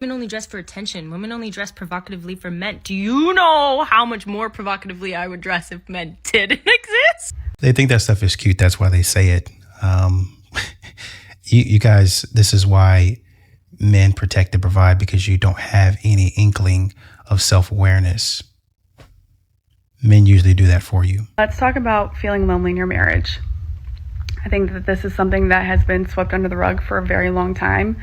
Women only dress for attention. Women only dress provocatively for men. Do you know how much more provocatively I would dress if men didn't exist? They think that stuff is cute. That's why they say it. You guys, this is why men protect and provide, because you don't have any inkling of self-awareness. Men usually do that for you. Let's talk about feeling lonely in your marriage. I think that this is something that has been swept under the rug for a very long time,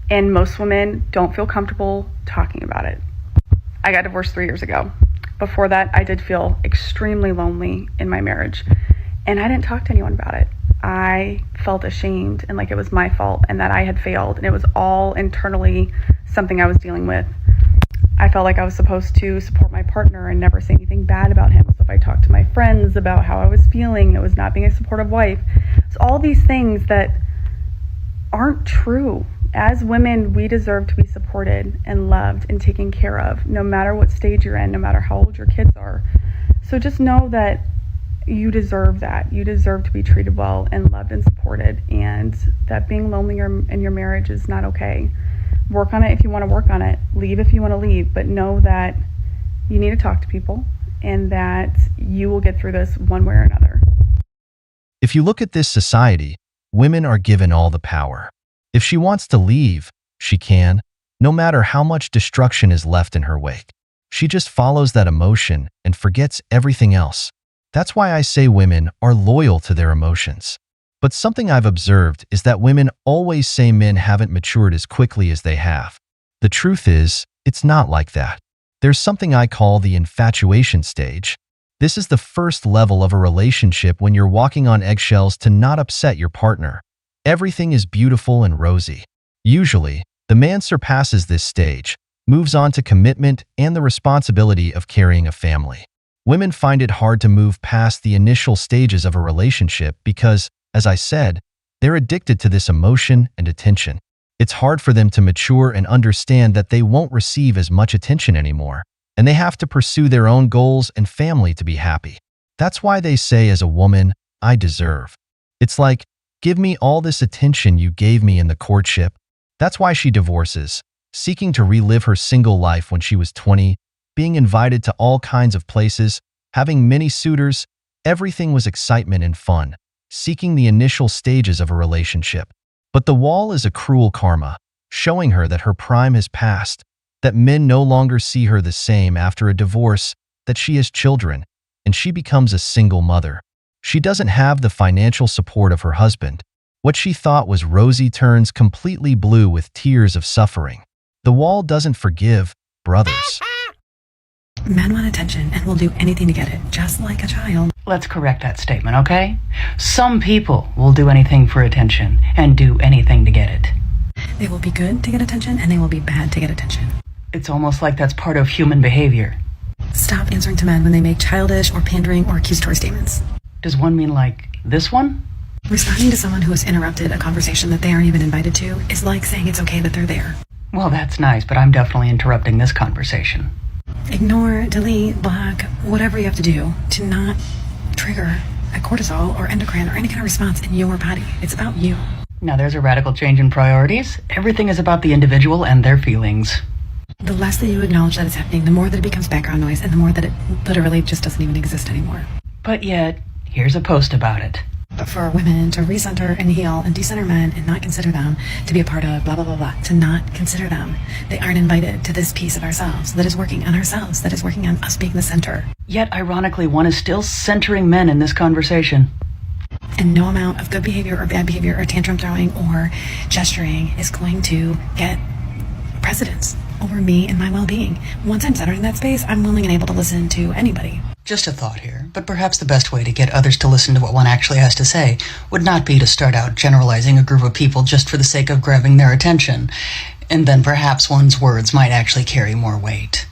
and most women don't feel comfortable talking about it. I got divorced 3 years ago. Before that, I did feel extremely lonely in my marriage, and I didn't talk to anyone about it. I felt ashamed and like it was my fault and that I had failed, and it was all internally something I was dealing with. I felt like I was supposed to support my partner and never say anything bad about him. So if I talked to my friends about how I was feeling, it was not being a supportive wife. So all these things that aren't true. As women, we deserve to be supported and loved and taken care of, no matter what stage you're in, no matter how old your kids are. So just know that you deserve that. You deserve to be treated well and loved and supported, and that being lonely in your marriage is not okay. Work on it if you want to work on it. Leave if you want to leave, but know that you need to talk to people and that you will get through this one way or another. If you look at this society, women are given all the power. If she wants to leave, she can, no matter how much destruction is left in her wake. She just follows that emotion and forgets everything else. That's why I say women are loyal to their emotions. But something I've observed is that women always say men haven't matured as quickly as they have. The truth is, it's not like that. There's something I call the infatuation stage. This is the first level of a relationship when you're walking on eggshells to not upset your partner. Everything is beautiful and rosy. Usually, the man surpasses this stage, moves on to commitment and the responsibility of carrying a family. Women find it hard to move past the initial stages of a relationship because, as I said, they're addicted to this emotion and attention. It's hard for them to mature and understand that they won't receive as much attention anymore, and they have to pursue their own goals and family to be happy. That's why they say as a woman, I deserve. It's like, give me all this attention you gave me in the courtship. That's why she divorces, seeking to relive her single life when she was 20, being invited to all kinds of places, having many suitors. Everything was excitement and fun, seeking the initial stages of a relationship. But the wall is a cruel karma, showing her that her prime has passed, that men no longer see her the same after a divorce, that she has children, and she becomes a single mother. She doesn't have the financial support of her husband. What she thought was rosy turns completely blue with tears of suffering. The wall doesn't forgive, brothers. Men want attention and will do anything to get it, just like a child. Let's correct that statement, okay? Some people will do anything for attention and do anything to get it. They will be good to get attention and they will be bad to get attention. It's almost like that's part of human behavior. Stop answering to men when they make childish or pandering or accusatory statements. Does one mean like this one? Responding to someone who has interrupted a conversation that they aren't even invited to is like saying it's okay that they're there. Well, that's nice, but I'm definitely interrupting this conversation. Ignore, delete, block, whatever you have to do to not trigger a cortisol or endocrine or any kind of response in your body. It's about you. Now there's a radical change in priorities. Everything is about the individual and their feelings. The less that you acknowledge that it's happening, the more that it becomes background noise and the more that it literally just doesn't even exist anymore. But yet, here's a post about it. For women to recenter and heal and decenter men and not consider them to be a part of blah, blah, blah, blah, to not consider them. They aren't invited to this piece of ourselves that is working on ourselves, that is working on us being the center. Yet, ironically, one is still centering men in this conversation. And no amount of good behavior or bad behavior or tantrum throwing or gesturing is going to get precedence over me and my well-being. Once I'm centered in that space, I'm willing and able to listen to anybody. Just a thought here, but perhaps the best way to get others to listen to what one actually has to say would not be to start out generalizing a group of people just for the sake of grabbing their attention, and then perhaps one's words might actually carry more weight.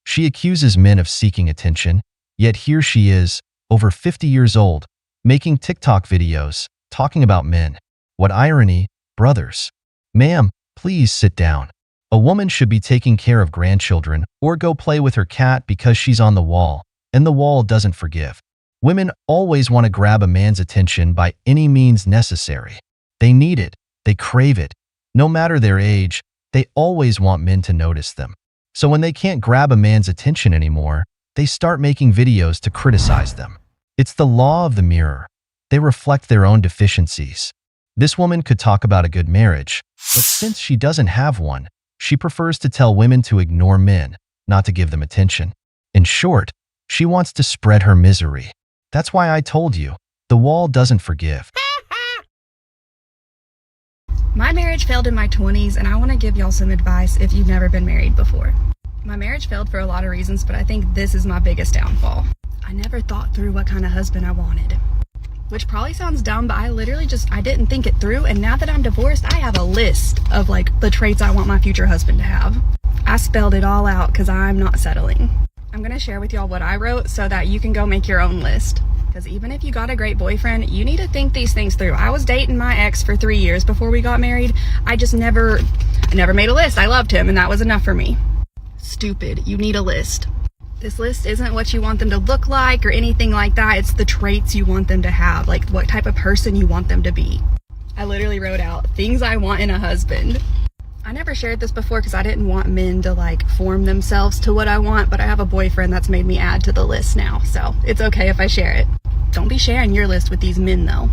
She accuses men of seeking attention, yet here she is, over 50 years old, making TikTok videos, talking about men. What irony, brothers. Ma'am, please sit down. A woman should be taking care of grandchildren or go play with her cat because she's on the wall, and the wall doesn't forgive. Women always want to grab a man's attention by any means necessary. They need it, they crave it. No matter their age, They always want men to notice them. So when they can't grab a man's attention anymore, they start making videos to criticize them. It's the law of the mirror. They reflect their own deficiencies. This woman could talk about a good marriage, but since she doesn't have one, she prefers to tell women to ignore men, not to give them attention. In short, she wants to spread her misery. That's why I told you, the wall doesn't forgive. My marriage failed in my 20s, and I want to give y'all some advice if you've never been married before. My marriage failed for a lot of reasons, but I think this is my biggest downfall. I never thought through what kind of husband I wanted. Which probably sounds dumb, but I didn't think it through, and now that I'm divorced, I have a list of the traits I want my future husband to have. I spelled it all out because I'm not settling. I'm gonna share with y'all what I wrote so that you can go make your own list. Because even if you got a great boyfriend, you need to think these things through. I was dating my ex for 3 years before we got married. I never made a list. I loved him, and that was enough for me. Stupid. You need a list. This list isn't what you want them to look like or anything like that. It's the traits you want them to have, like what type of person you want them to be. I literally wrote out things I want in a husband. I never shared this before because I didn't want men to form themselves to what I want, but I have a boyfriend that's made me add to the list now, so it's okay if I share it. Don't be sharing your list with these men though.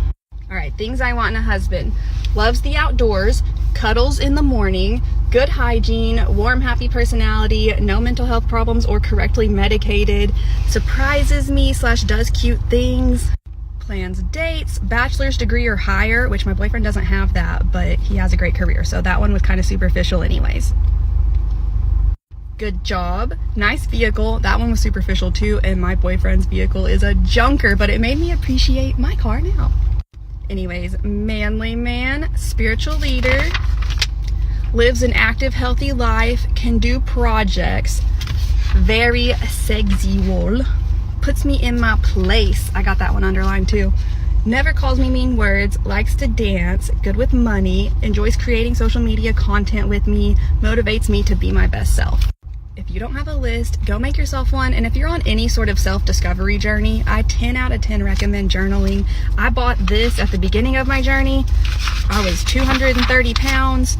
All right, things I want in a husband. Loves the outdoors, cuddles in the morning, good hygiene, warm, happy personality, no mental health problems or correctly medicated, surprises me / does cute things, plans dates, bachelor's degree or higher, which my boyfriend doesn't have that, but he has a great career, so that one was kind of superficial anyways. Good job, nice vehicle, that one was superficial too, and my boyfriend's vehicle is a junker, but it made me appreciate my car now. Anyways, manly man, spiritual leader, lives an active, healthy life, can do projects, very sexual, puts me in my place. I got that one underlined too. Never calls me mean words, likes to dance, good with money, enjoys creating social media content with me, motivates me to be my best self. If you don't have a list, go make yourself one. And if you're on any sort of self-discovery journey, I 10 out of 10 recommend journaling. I bought this at the beginning of my journey. I was 230 pounds.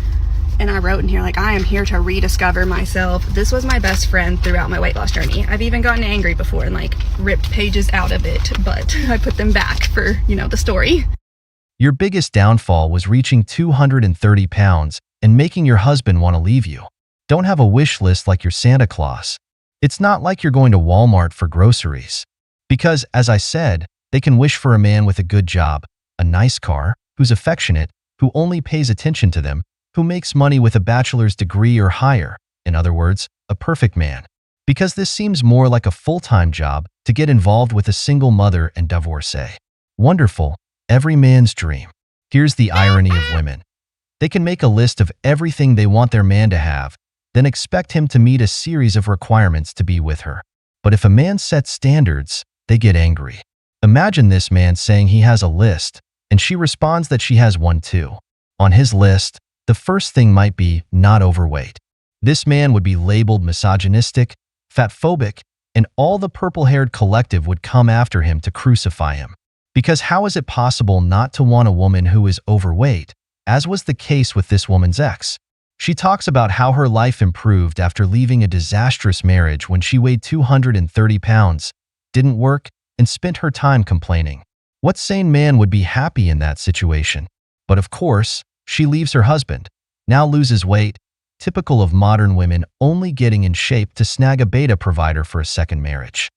And I wrote in here, I am here to rediscover myself. This was my best friend throughout my weight loss journey. I've even gotten angry before and ripped pages out of it, but I put them back for, the story. Your biggest downfall was reaching 230 pounds and making your husband want to leave you. Don't have a wish list like your Santa Claus. It's not like you're going to Walmart for groceries. Because, as I said, they can wish for a man with a good job, a nice car, who's affectionate, who only pays attention to them, who makes money with a bachelor's degree or higher, in other words, a perfect man. Because this seems more like a full-time job to get involved with a single mother and divorcee. Wonderful, every man's dream. Here's the irony of women. They can make a list of everything they want their man to have, then expect him to meet a series of requirements to be with her. But if a man sets standards, they get angry. Imagine this man saying he has a list, and she responds that she has one too. On his list, the first thing might be not overweight. This man would be labeled misogynistic, fatphobic, and all the purple-haired collective would come after him to crucify him. Because how is it possible not to want a woman who is overweight, as was the case with this woman's ex? She talks about how her life improved after leaving a disastrous marriage when she weighed 230 pounds, didn't work, and spent her time complaining. What sane man would be happy in that situation? But of course, she leaves her husband, now loses weight, typical of modern women only getting in shape to snag a beta provider for a second marriage.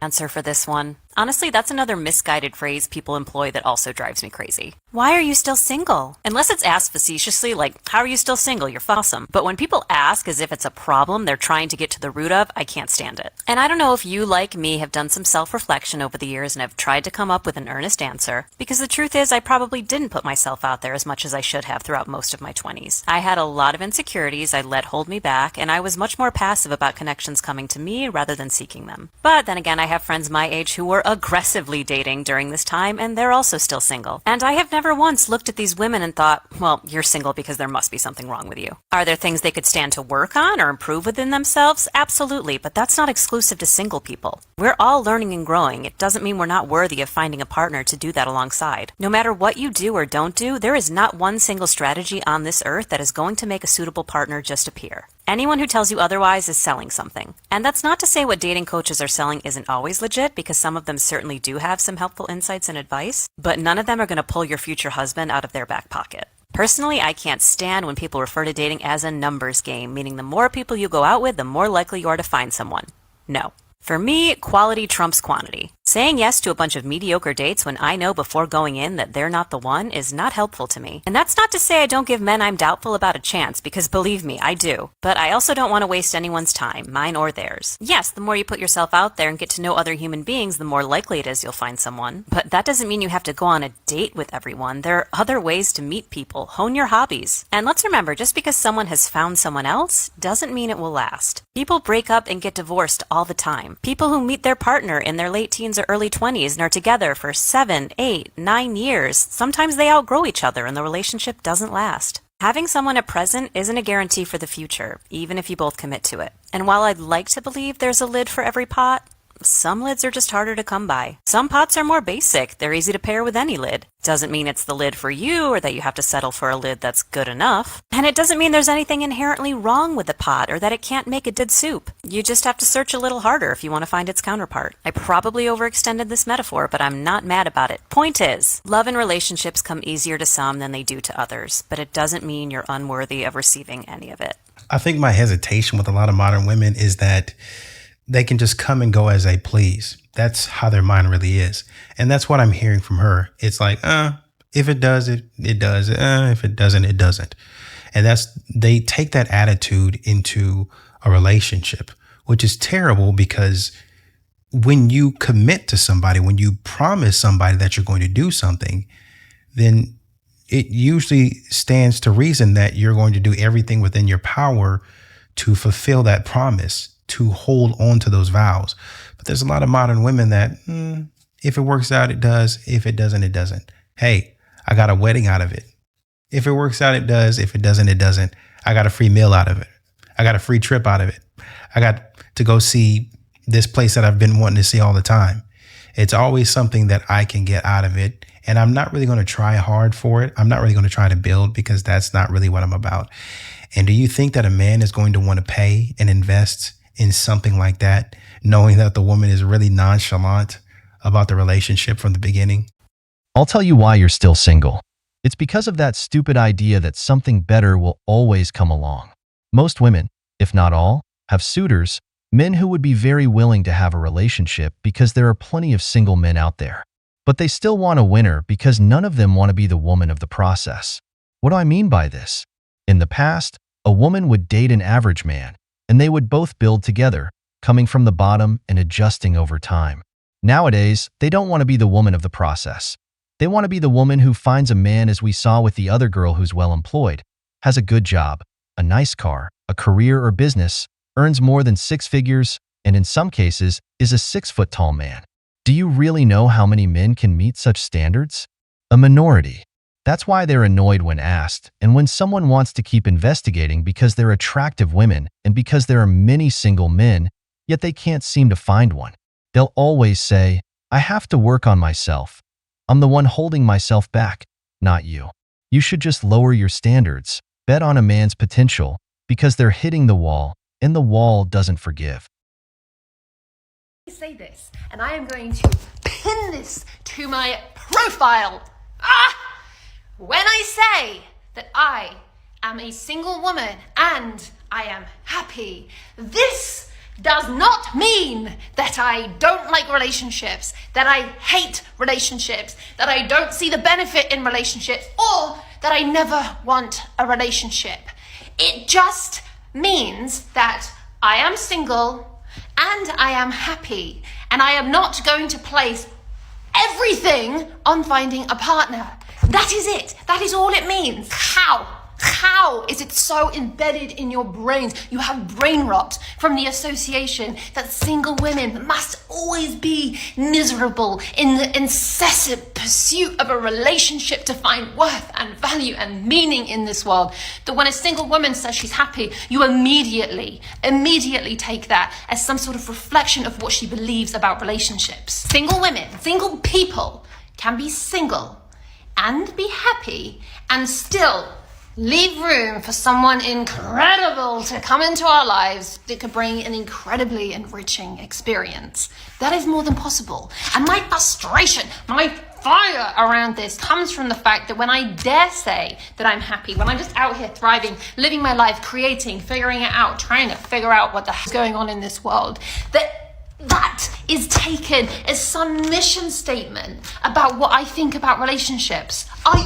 Answer for this one. Honestly, that's another misguided phrase people employ that also drives me crazy. Why are you still single? Unless it's asked facetiously, like, how are you still single? You're awesome. But when people ask as if it's a problem they're trying to get to the root of, I can't stand it. And I don't know if you, like me, have done some self-reflection over the years and have tried to come up with an earnest answer, because the truth is I probably didn't put myself out there as much as I should have throughout most of my 20s. I had a lot of insecurities I let hold me back, and I was much more passive about connections coming to me rather than seeking them. But then again, I have friends my age who were aggressively dating during this time, and they're also still single. And I have never once looked at these women and thought, well, you're single because there must be something wrong with you. Are there things they could stand to work on or improve within themselves? Absolutely, but that's not exclusive to single people. We're all learning and growing. It doesn't mean we're not worthy of finding a partner to do that alongside. No matter what you do or don't do, there is not one single strategy on this earth that is going to make a suitable partner just appear. Anyone who tells you otherwise is selling something. And that's not to say what dating coaches are selling isn't always legit, because some of them certainly do have some helpful insights and advice, but none of them are going to pull your future husband out of their back pocket. Personally, I can't stand when people refer to dating as a numbers game, meaning the more people you go out with, the more likely you are to find someone. No. For me, quality trumps quantity. Saying yes to a bunch of mediocre dates when I know before going in that they're not the one is not helpful to me. And that's not to say I don't give men I'm doubtful about a chance, because believe me, I do. But I also don't want to waste anyone's time, mine or theirs. Yes, the more you put yourself out there and get to know other human beings, the more likely it is you'll find someone. But that doesn't mean you have to go on a date with everyone. There are other ways to meet people. Hone your hobbies. And let's remember, just because someone has found someone else doesn't mean it will last. People break up and get divorced all the time. People who meet their partner in their late teens or early 20s and are together for 7, 8, 9 years. Sometimes they outgrow each other and the relationship doesn't last. Having someone at present isn't a guarantee for the future, even if you both commit to it. And while I'd like to believe there's a lid for every pot, some lids are just harder to come by. Some pots are more basic. They're easy to pair with any lid. Doesn't mean it's the lid for you or that you have to settle for a lid that's good enough. And it doesn't mean there's anything inherently wrong with the pot or that it can't make a good soup. You just have to search a little harder if you want to find its counterpart. I probably overextended this metaphor, but I'm not mad about it. Point is, love and relationships come easier to some than they do to others, but it doesn't mean you're unworthy of receiving any of it. I think my hesitation with a lot of modern women is that they can just come and go as they please. That's how their mind really is. And that's what I'm hearing from her. It's like, if it does, it does. If it doesn't, it doesn't. And they take that attitude into a relationship, which is terrible, because when you commit to somebody, when you promise somebody that you're going to do something, then it usually stands to reason that you're going to do everything within your power to fulfill that promise, to hold on to those vows. But there's a lot of modern women that, if it works out, it does. If it doesn't, it doesn't. Hey, I got a wedding out of it. If it works out, it does. If it doesn't, it doesn't. I got a free meal out of it. I got a free trip out of it. I got to go see this place that I've been wanting to see all the time. It's always something that I can get out of it. And I'm not really going to try hard for it. I'm not really going to try to build, because that's not really what I'm about. And do you think that a man is going to want to pay and invest in something like that, knowing that the woman is really nonchalant about the relationship from the beginning? I'll tell you why you're still single. It's because of that stupid idea that something better will always come along. Most women, if not all, have suitors, men who would be very willing to have a relationship, because there are plenty of single men out there. But they still want a winner, because none of them want to be the woman of the process. What do I mean by this? In the past, a woman would date an average man, and they would both build together, coming from the bottom and adjusting over time. Nowadays, they don't want to be the woman of the process. They want to be the woman who finds a man, as we saw with the other girl, who's well employed, has a good job, a nice car, a career or business, earns more than 6 figures, and in some cases is a 6-foot-tall man. Do you really know how many men can meet such standards? A minority. That's why they're annoyed when asked, and when someone wants to keep investigating, because they're attractive women and because there are many single men, yet they can't seem to find one. They'll always say, I have to work on myself. I'm the one holding myself back, not you. You should just lower your standards, bet on a man's potential, because they're hitting the wall, and the wall doesn't forgive. Say this, and I am going to pin this to my profile. When I say that I am a single woman and I am happy, this does not mean that I don't like relationships, that I hate relationships, that I don't see the benefit in relationships, or that I never want a relationship. It just means that I am single and I am happy, and I am not going to place everything on finding a partner. That is it. That is all it means. How? How is it so embedded in your brains? You have brain rot from the association that single women must always be miserable in the incessant pursuit of a relationship to find worth and value and meaning in this world. That when a single woman says she's happy, you immediately take that as some sort of reflection of what she believes about relationships. Single women, single people can be single and be happy and still leave room for someone incredible to come into our lives that could bring an incredibly enriching experience. That is more than possible. And my frustration, my fire around this comes from the fact that when I dare say that I'm happy, when I'm just out here thriving, living my life, creating, figuring it out, trying to figure out what the hell's going on in this world, that is taken as some mission statement about what I think about relationships. Are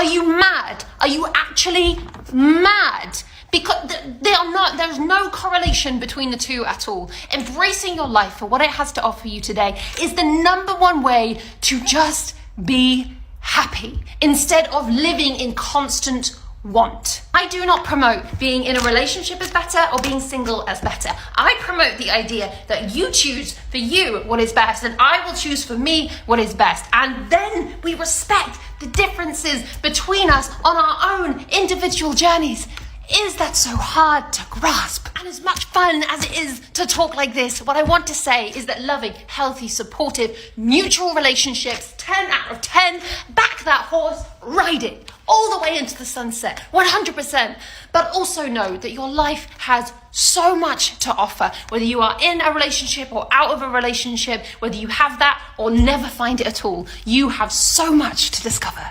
you mad? Are you actually mad? Because there's no correlation between the two at all. Embracing your life for what it has to offer you today is the number one way to just be happy instead of living in constant want. I do not promote being in a relationship as better or being single as better. I promote the idea that you choose for you what is best and I will choose for me what is best. And then we respect the differences between us on our own individual journeys. Is that so hard to grasp? And as much fun as it is to talk like this, what I want to say is that loving, healthy, supportive, mutual relationships, 10 out of 10, back that horse, ride it all the way into the sunset, 100%. But also know that your life has so much to offer, whether you are in a relationship or out of a relationship, whether you have that or never find it at all. You have so much to discover.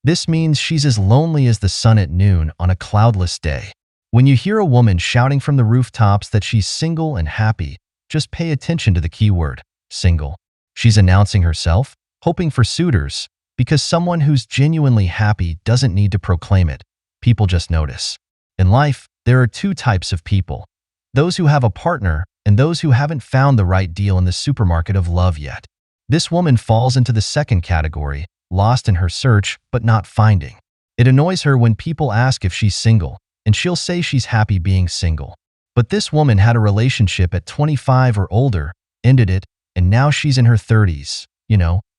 This means she's as lonely as the sun at noon on a cloudless day. When you hear a woman shouting from the rooftops that she's single and happy, just pay attention to the keyword, single. She's announcing herself, hoping for suitors, because someone who's genuinely happy doesn't need to proclaim it. People just notice. In life, there are two types of people. Those who have a partner and those who haven't found the right deal in the supermarket of love yet. This woman falls into the second category, lost in her search, but not finding. It annoys her when people ask if she's single, and she'll say she's happy being single. But this woman had a relationship at 25 or older, ended it, and now she's in her 30s,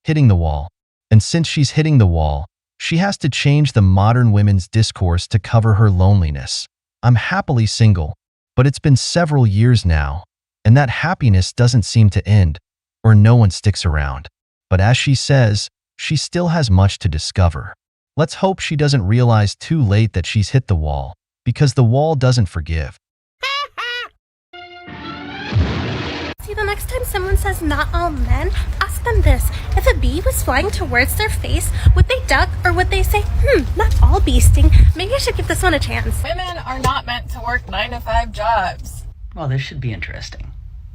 hitting the wall. And since she's hitting the wall, she has to change the modern women's discourse to cover her loneliness. I'm happily single, but it's been several years now, and that happiness doesn't seem to end, or no one sticks around. But as she says, she still has much to discover. Let's hope she doesn't realize too late that she's hit the wall, because the wall doesn't forgive. See, the next time someone says not all men, ask them this. If a bee was flying towards their face, would they duck or would they say, not all bees sting. Maybe I should give this one a chance. Women are not meant to work 9-to-5 jobs. Well, this should be interesting.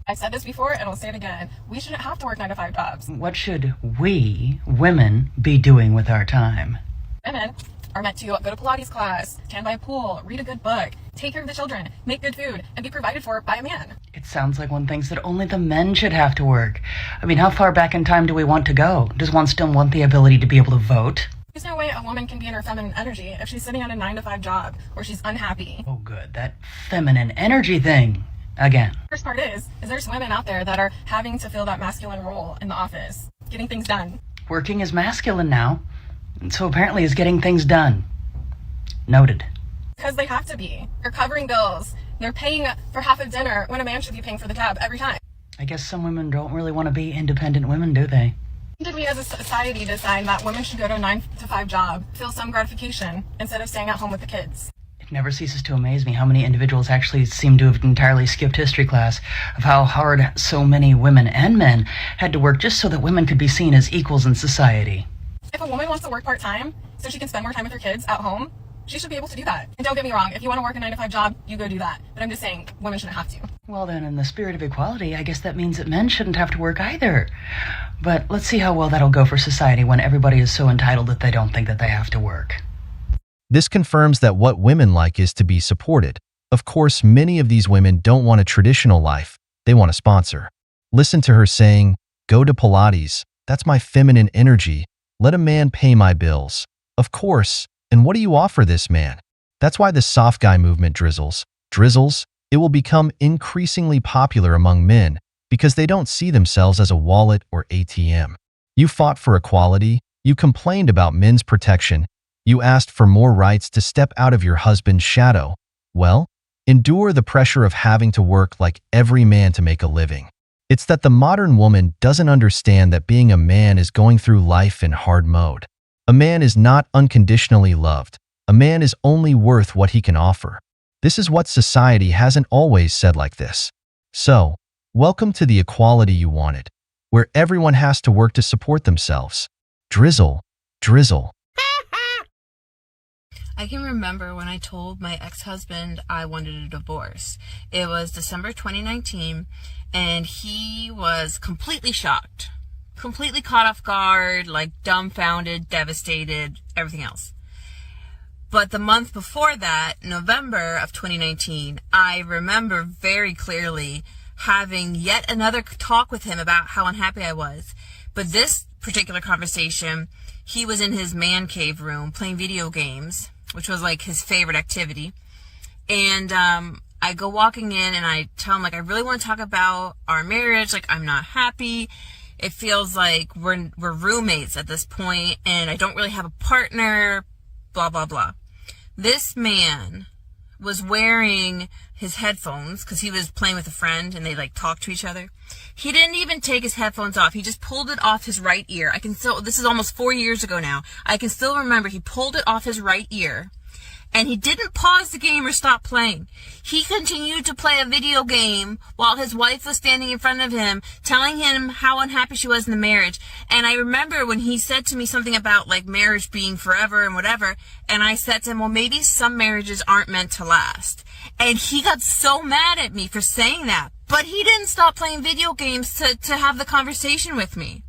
I said this before and I'll say it again. We shouldn't have to work 9-to-5 jobs. What should we, women, be doing with our time? Women are meant to go to Pilates class, stand by a pool, read a good book, take care of the children, make good food, and be provided for by a man. It sounds like one thinks that only the men should have to work. I mean, how far back in time do we want to go? Does one still want the ability to be able to vote? There's no way a woman can be in her feminine energy if she's sitting on a 9-to-5 job or she's unhappy. Oh, good. That feminine energy thing. Again. The worst part is there's women out there that are having to fill that masculine role in the office, getting things done. Working is masculine now, and so apparently is getting things done. Noted. Because they have to be. They're covering bills. They're paying for half of dinner when a man should be paying for the tab every time. I guess some women don't really want to be independent women, do they? Did we as a society decide that women should go to a 9-to-5 job, feel some gratification, instead of staying at home with the kids? It never ceases to amaze me how many individuals actually seem to have entirely skipped history class of how hard so many women and men had to work just so that women could be seen as equals in society. If a woman wants to work part-time so she can spend more time with her kids at home, she should be able to do that. And don't get me wrong, if you want to work a 9-to-5 job, you go do that. But I'm just saying, women shouldn't have to. Well then, in the spirit of equality, I guess that means that men shouldn't have to work either. But let's see how well that'll go for society when everybody is so entitled that they don't think that they have to work. This confirms that what women like is to be supported. Of course, many of these women don't want a traditional life. They want a sponsor. Listen to her saying, "Go to Pilates. That's my feminine energy. Let a man pay my bills." Of course. And what do you offer this man? That's why the soft guy movement drizzles, it will become increasingly popular among men because they don't see themselves as a wallet or ATM. You fought for equality, you complained about men's protection, you asked for more rights to step out of your husband's shadow. Well, endure the pressure of having to work like every man to make a living. It's that the modern woman doesn't understand that being a man is going through life in hard mode. A man is not unconditionally loved. A man is only worth what he can offer. This is what society hasn't always said like this. So, welcome to the equality you wanted, where everyone has to work to support themselves. Drizzle. I can remember when I told my ex-husband I wanted a divorce. It was December 2019, and he was completely shocked, completely caught off guard, like dumbfounded, devastated, everything else. But the month before that, November of 2019, I remember very clearly having yet another talk with him about how unhappy I was. But this particular conversation, he was in his man cave room playing video games, which was like his favorite activity. And I go walking in and I tell him, like, I really want to talk about our marriage. Like, I'm not happy. It feels like we're roommates at this point and I don't really have a partner, blah, blah, blah. This man was wearing his headphones because he was playing with a friend and they like talked to each other. He didn't even take his headphones off. He just pulled it off his right ear. This is almost 4 years ago now. I can still remember he pulled it off his right ear and he didn't pause the game or stop playing. He continued to play a video game while his wife was standing in front of him, telling him how unhappy she was in the marriage. And I remember when he said to me something about like marriage being forever and whatever, and I said to him, well, maybe some marriages aren't meant to last. And he got so mad at me for saying that, but he didn't stop playing video games to have the conversation with me.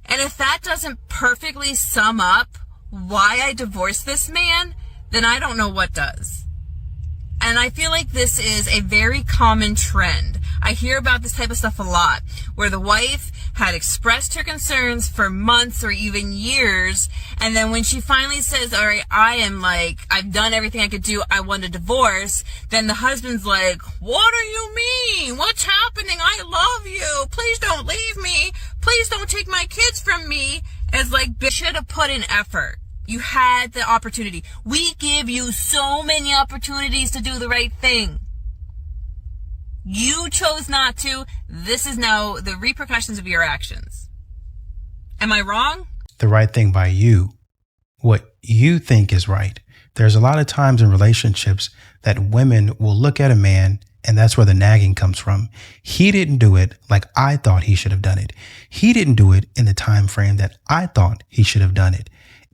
And if that doesn't perfectly sum up why I divorced this man, then I don't know what does. And I feel like this is a very common trend. I hear about this type of stuff a lot, where the wife had expressed her concerns for months or even years, and then when she finally says, all right, I've done everything I could do, I want a divorce, then the husband's like, what do you mean? What's happening? I love you. Please don't leave me. Please don't take my kids from me. It's like, bitch, should have put in effort. You had the opportunity. We give you so many opportunities to do the right thing. You chose not to. This is now the repercussions of your actions. Am I wrong? The right thing by you, what you think is right. There's a lot of times in relationships that women will look at a man, and that's where the nagging comes from. He didn't do it like I thought he should have done it. He didn't do it in the time frame that I thought he should have done it.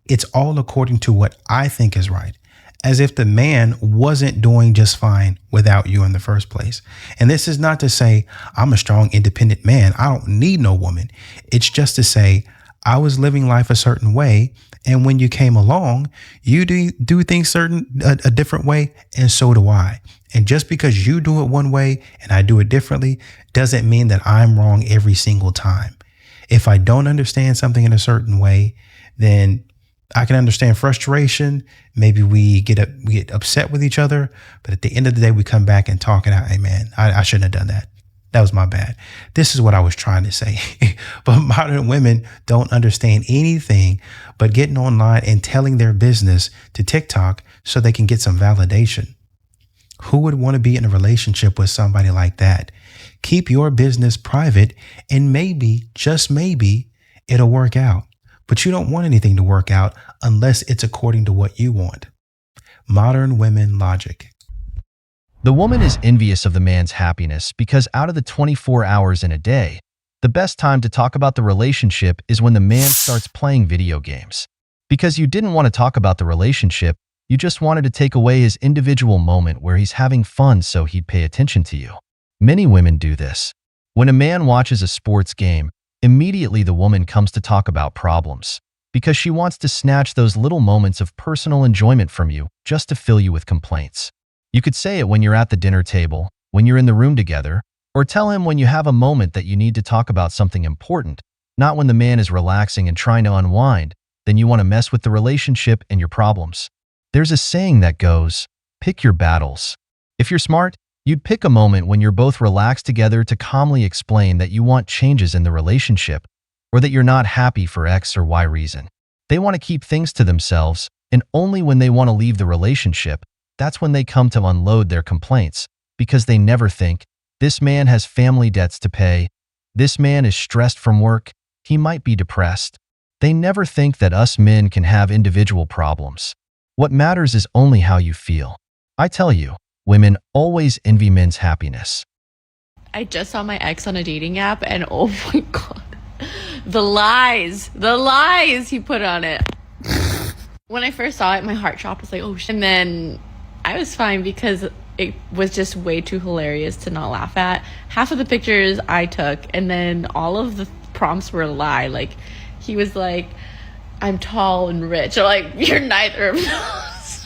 It's all according to what I think is right, as if the man wasn't doing just fine without you in the first place. And this is not to say I'm a strong, independent man. I don't need no woman. It's just to say I was living life a certain way. And when you came along, you do things a different way. And so do I. And just because you do it one way and I do it differently doesn't mean that I'm wrong every single time. If I don't understand something in a certain way, then I can understand frustration. Maybe we get upset with each other, but at the end of the day, we come back and talk it out. Hey man, I shouldn't have done that. That was my bad. This is what I was trying to say. But modern women don't understand anything but getting online and telling their business to TikTok so they can get some validation. Who would want to be in a relationship with somebody like that? Keep your business private and maybe, just maybe, it'll work out. But you don't want anything to work out unless it's according to what you want. Modern women logic. The woman is envious of the man's happiness because out of the 24 hours in a day, the best time to talk about the relationship is when the man starts playing video games. Because you didn't want to talk about the relationship, you just wanted to take away his individual moment where he's having fun so he'd pay attention to you. Many women do this. When a man watches a sports game, immediately the woman comes to talk about problems because she wants to snatch those little moments of personal enjoyment from you just to fill you with complaints. You could say it when you're at the dinner table, when you're in the room together, or tell him when you have a moment that you need to talk about something important, not when the man is relaxing and trying to unwind, then you want to mess with the relationship and your problems. There's a saying that goes, pick your battles. If you're smart, you'd pick a moment when you're both relaxed together to calmly explain that you want changes in the relationship or that you're not happy for X or Y reason. They want to keep things to themselves, and only when they want to leave the relationship, that's when they come to unload their complaints, because they never think, this man has family debts to pay, this man is stressed from work, he might be depressed. They never think that us men can have individual problems. What matters is only how you feel. I tell you, women always envy men's happiness. I just saw my ex on a dating app and oh my god, the lies he put on it. When I first saw it, my heart dropped. I was like, oh shit. And then I was fine because it was just way too hilarious to not laugh at. Half of the pictures I took, and then all of the prompts were a lie. Like, he was like, I'm tall and rich. I'm like, you're neither of those.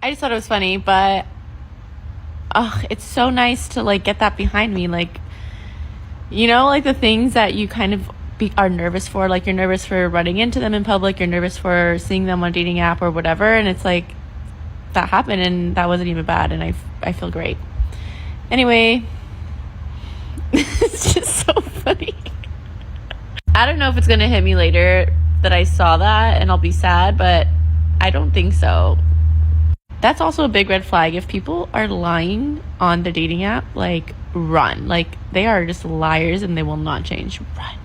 I just thought it was funny, but it's so nice to like get that behind me. Like, you know, like the things that you kind of are nervous for, like you're nervous for running into them in public, you're nervous for seeing them on a dating app or whatever, and it's like that happened and that wasn't even bad, and I feel great. Anyway, it's just so funny. I don't know if it's gonna hit me later that I saw that and I'll be sad, but I don't think so. That's also a big red flag. If people are lying on the dating app, like, run. Like, they are just liars and they will not change. Run.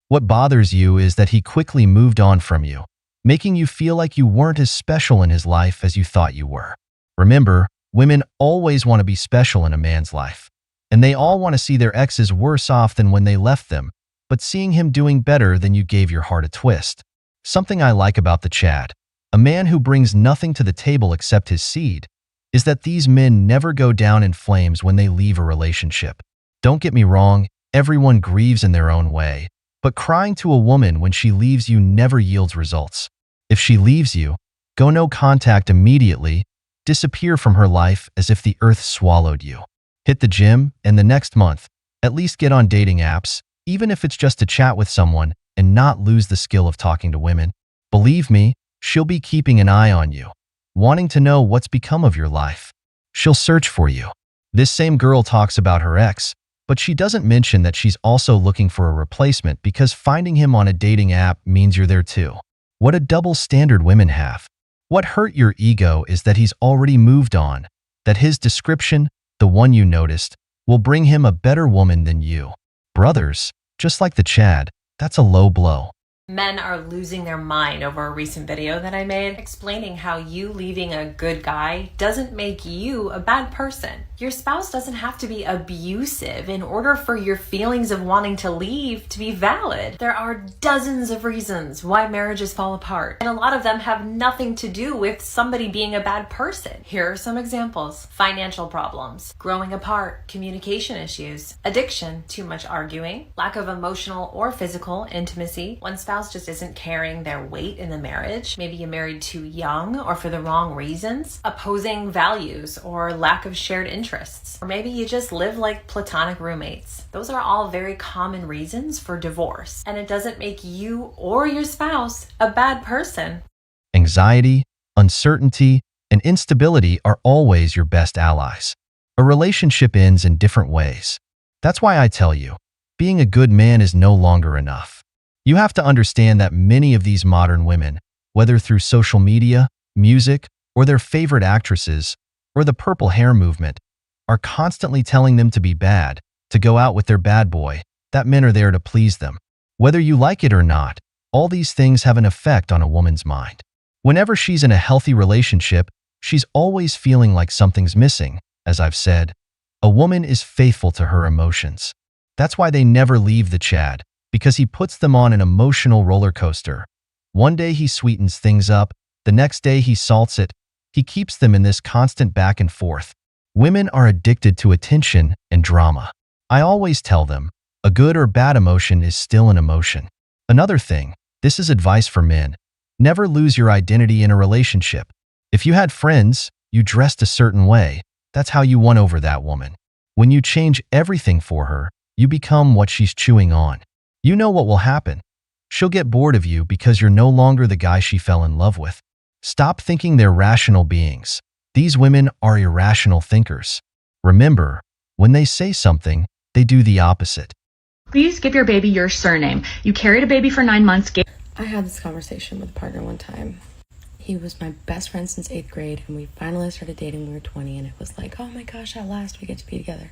What bothers you is that he quickly moved on from you, making you feel like you weren't as special in his life as you thought you were. Remember, women always want to be special in a man's life, and they all want to see their exes worse off than when they left them, but seeing him doing better than you gave your heart a twist. Something I like about the Chad, a man who brings nothing to the table except his seed, is that these men never go down in flames when they leave a relationship. Don't get me wrong, everyone grieves in their own way, but crying to a woman when she leaves you never yields results. If she leaves you, go no contact immediately, disappear from her life as if the earth swallowed you. Hit the gym, and the next month, at least get on dating apps, even if it's just to chat with someone and not lose the skill of talking to women. Believe me, she'll be keeping an eye on you, wanting to know what's become of your life. She'll search for you. This same girl talks about her ex, but she doesn't mention that she's also looking for a replacement because finding him on a dating app means you're there too. What a double standard women have. What hurt your ego is that he's already moved on, that his description, the one you noticed, will bring him a better woman than you. Brothers, just like the Chad, that's a low blow. Men are losing their mind over a recent video that I made explaining how you leaving a good guy doesn't make you a bad person. Your spouse doesn't have to be abusive in order for your feelings of wanting to leave to be valid. There are dozens of reasons why marriages fall apart, and a lot of them have nothing to do with somebody being a bad person. Here are some examples. Financial problems, growing apart, communication issues, addiction, too much arguing, lack of emotional or physical intimacy, one spouse just isn't carrying their weight in the marriage. Maybe you married too young or for the wrong reasons. Opposing values or lack of shared interests. Or maybe you just live like platonic roommates. Those are all very common reasons for divorce. And it doesn't make you or your spouse a bad person. Anxiety, uncertainty, and instability are always your best allies. A relationship ends in different ways. That's why I tell you, being a good man is no longer enough. You have to understand that many of these modern women, whether through social media, music, or their favorite actresses, or the purple hair movement, are constantly telling them to be bad, to go out with their bad boy, that men are there to please them. Whether you like it or not, all these things have an effect on a woman's mind. Whenever she's in a healthy relationship, she's always feeling like something's missing. As I've said, a woman is faithful to her emotions. That's why they never leave the Chad, because he puts them on an emotional roller coaster. One day he sweetens things up, the next day he salts it. He keeps them in this constant back and forth. Women are addicted to attention and drama. I always tell them, a good or bad emotion is still an emotion. Another thing, this is advice for men. Never lose your identity in a relationship. If you had friends, you dressed a certain way. That's how you won over that woman. When you change everything for her, you become what she's chewing on. You know what will happen. She'll get bored of you because you're no longer the guy she fell in love with. Stop thinking they're rational beings. These women are irrational thinkers. Remember, when they say something, they do the opposite. Please give your baby your surname. You carried a baby for 9 months. I had this conversation with a partner one time. He was my best friend since 8th grade, and we finally started dating when we were 20, and it was like, oh my gosh, at last we get to be together.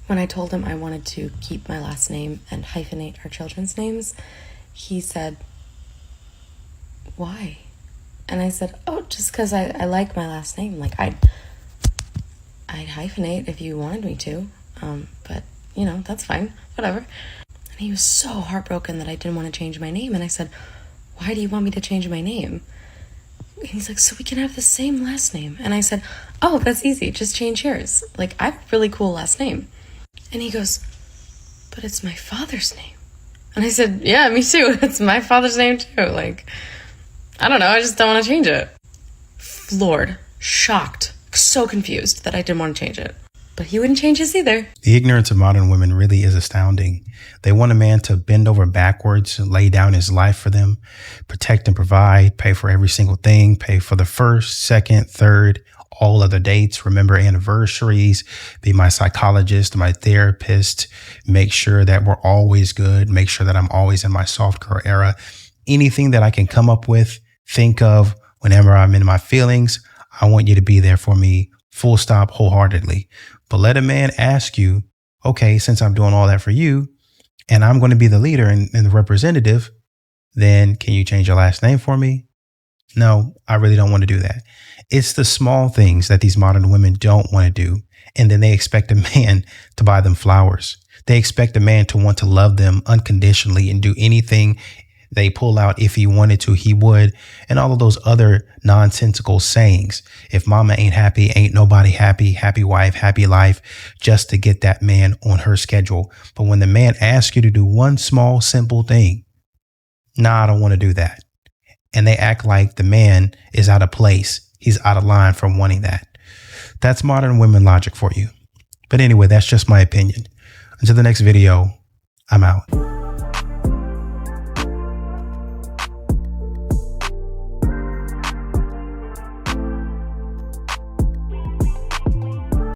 When I told him I wanted to keep my last name and hyphenate our children's names, he said, why? And I said, oh, just because I like my last name. Like, I'd hyphenate if you wanted me to, but, you know, that's fine, whatever. And he was so heartbroken that I didn't want to change my name, and I said, why do you want me to change my name? And he's like, so we can have the same last name. And I said, oh, that's easy, just change yours. Like, I have a really cool last name. And he goes, but it's my father's name. And I said, yeah, me too, it's my father's name too. Like, I don't know, I just don't want to change it. Floored, shocked, so confused that I didn't want to change it. But he wouldn't change his either. The ignorance of modern women really is astounding. They want a man to bend over backwards, lay down his life for them, protect and provide, pay for every single thing, pay for the first, second, third, all other dates, remember anniversaries, be my psychologist, my therapist, make sure that we're always good, make sure that I'm always in my soft girl era. Anything that I can come up with, think of whenever I'm in my feelings, I want you to be there for me, full stop, wholeheartedly. But let a man ask you, okay, since I'm doing all that for you and I'm going to be the leader and the representative, then can you change your last name for me? No, I really don't want to do that. It's the small things that these modern women don't want to do. And then they expect a man to buy them flowers. They expect a man to want to love them unconditionally and do anything they pull out. If he wanted to, he would. And all of those other nonsensical sayings. If mama ain't happy, ain't nobody happy, happy wife, happy life, just to get that man on her schedule. But when the man asks you to do one small, simple thing, nah, I don't want to do that. And they act like the man is out of place. He's out of line for wanting that. That's modern women logic for you. But anyway, that's just my opinion. Until the next video, I'm out.